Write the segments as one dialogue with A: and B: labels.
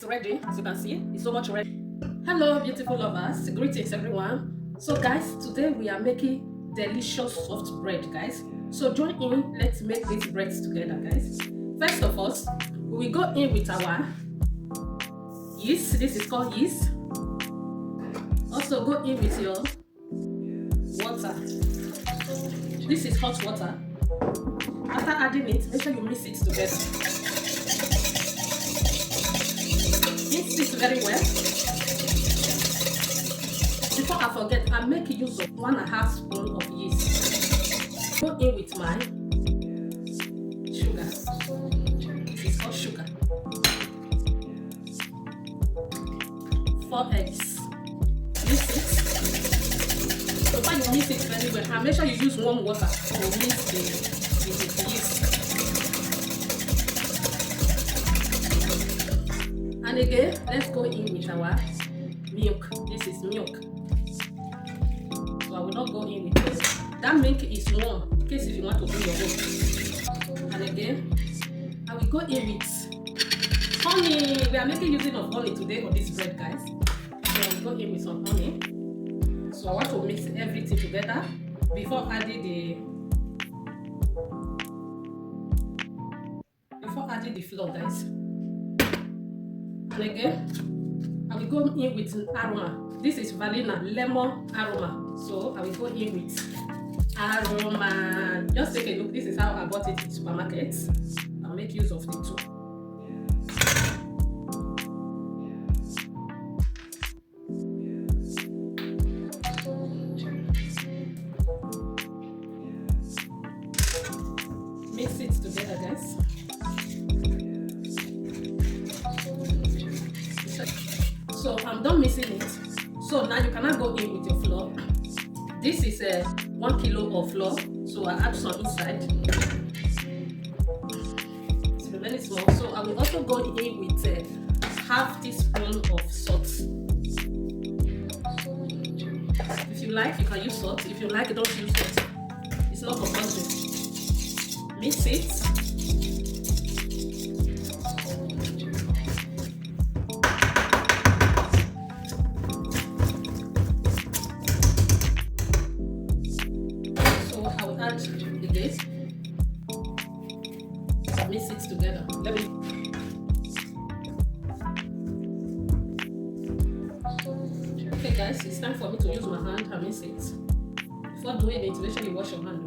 A: It's ready, as you can see. It's so much ready. Hello, beautiful lovers. Greetings, everyone. So, guys, today we are making delicious soft bread, guys. So, join in. Let's make these breads together, guys. First of all, we will go in with our yeast. This is called yeast. Also, go in with your water. This is hot water. After adding it, make sure you mix it together. Mix this very well. Before I forget, I make use of 1.5 spoon of yeast. Go in with my sugar. This is called sugar. 4 eggs. Mix it. Before you mix it very well, and make sure you use warm water to mix the yeast. And again, let's go in with our milk. This is milk. So I will not go in with this. That milk is warm, in case if you want to do your own. And again, I will go in with honey. We are making using of honey today on this bread, guys. So I will go in with some honey. So I want to mix everything together before adding the flour, guys. And again, I will go in with aroma. This is vanilla lemon aroma. So I will go in with aroma. Just take a look. This is how I bought it in supermarkets. I'll make use of the two. Mix it together, guys. So I'm done mixing it. So now you cannot go in with your flour. This is 1 kilo of flour. So I add some inside. It's very small. So I will also go in with 1/2 teaspoon of salt. If you like, you can use salt. If you like, don't use salt. It's not compulsory. Mix it. So I will add the this. Mix it together. Okay, guys, it's time for me to use my hand and mix it. Before doing it, make sure you wash your hand.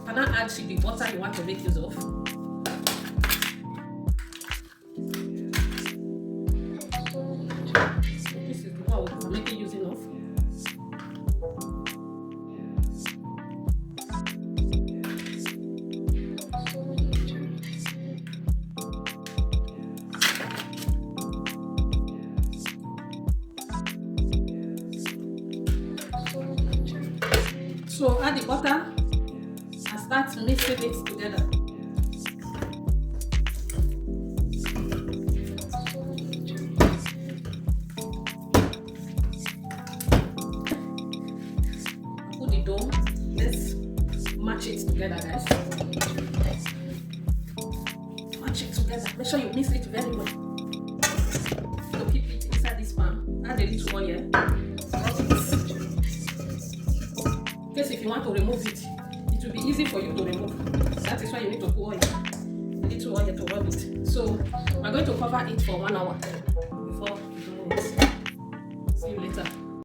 A: Can I add the water you want to make use of? This is the one I'm making using of. So add the butter. Start mixing it together. Put the dough. Let's match it together, guys. Match it together. Make sure you mix it very well. So keep it inside this pan. Add a little oil. In case if you want to remove it, it will be easy for you to remove. That is why you need to put oil. A little oil to rub it. So we're going to cover it for 1 hour before you remove it. See you later.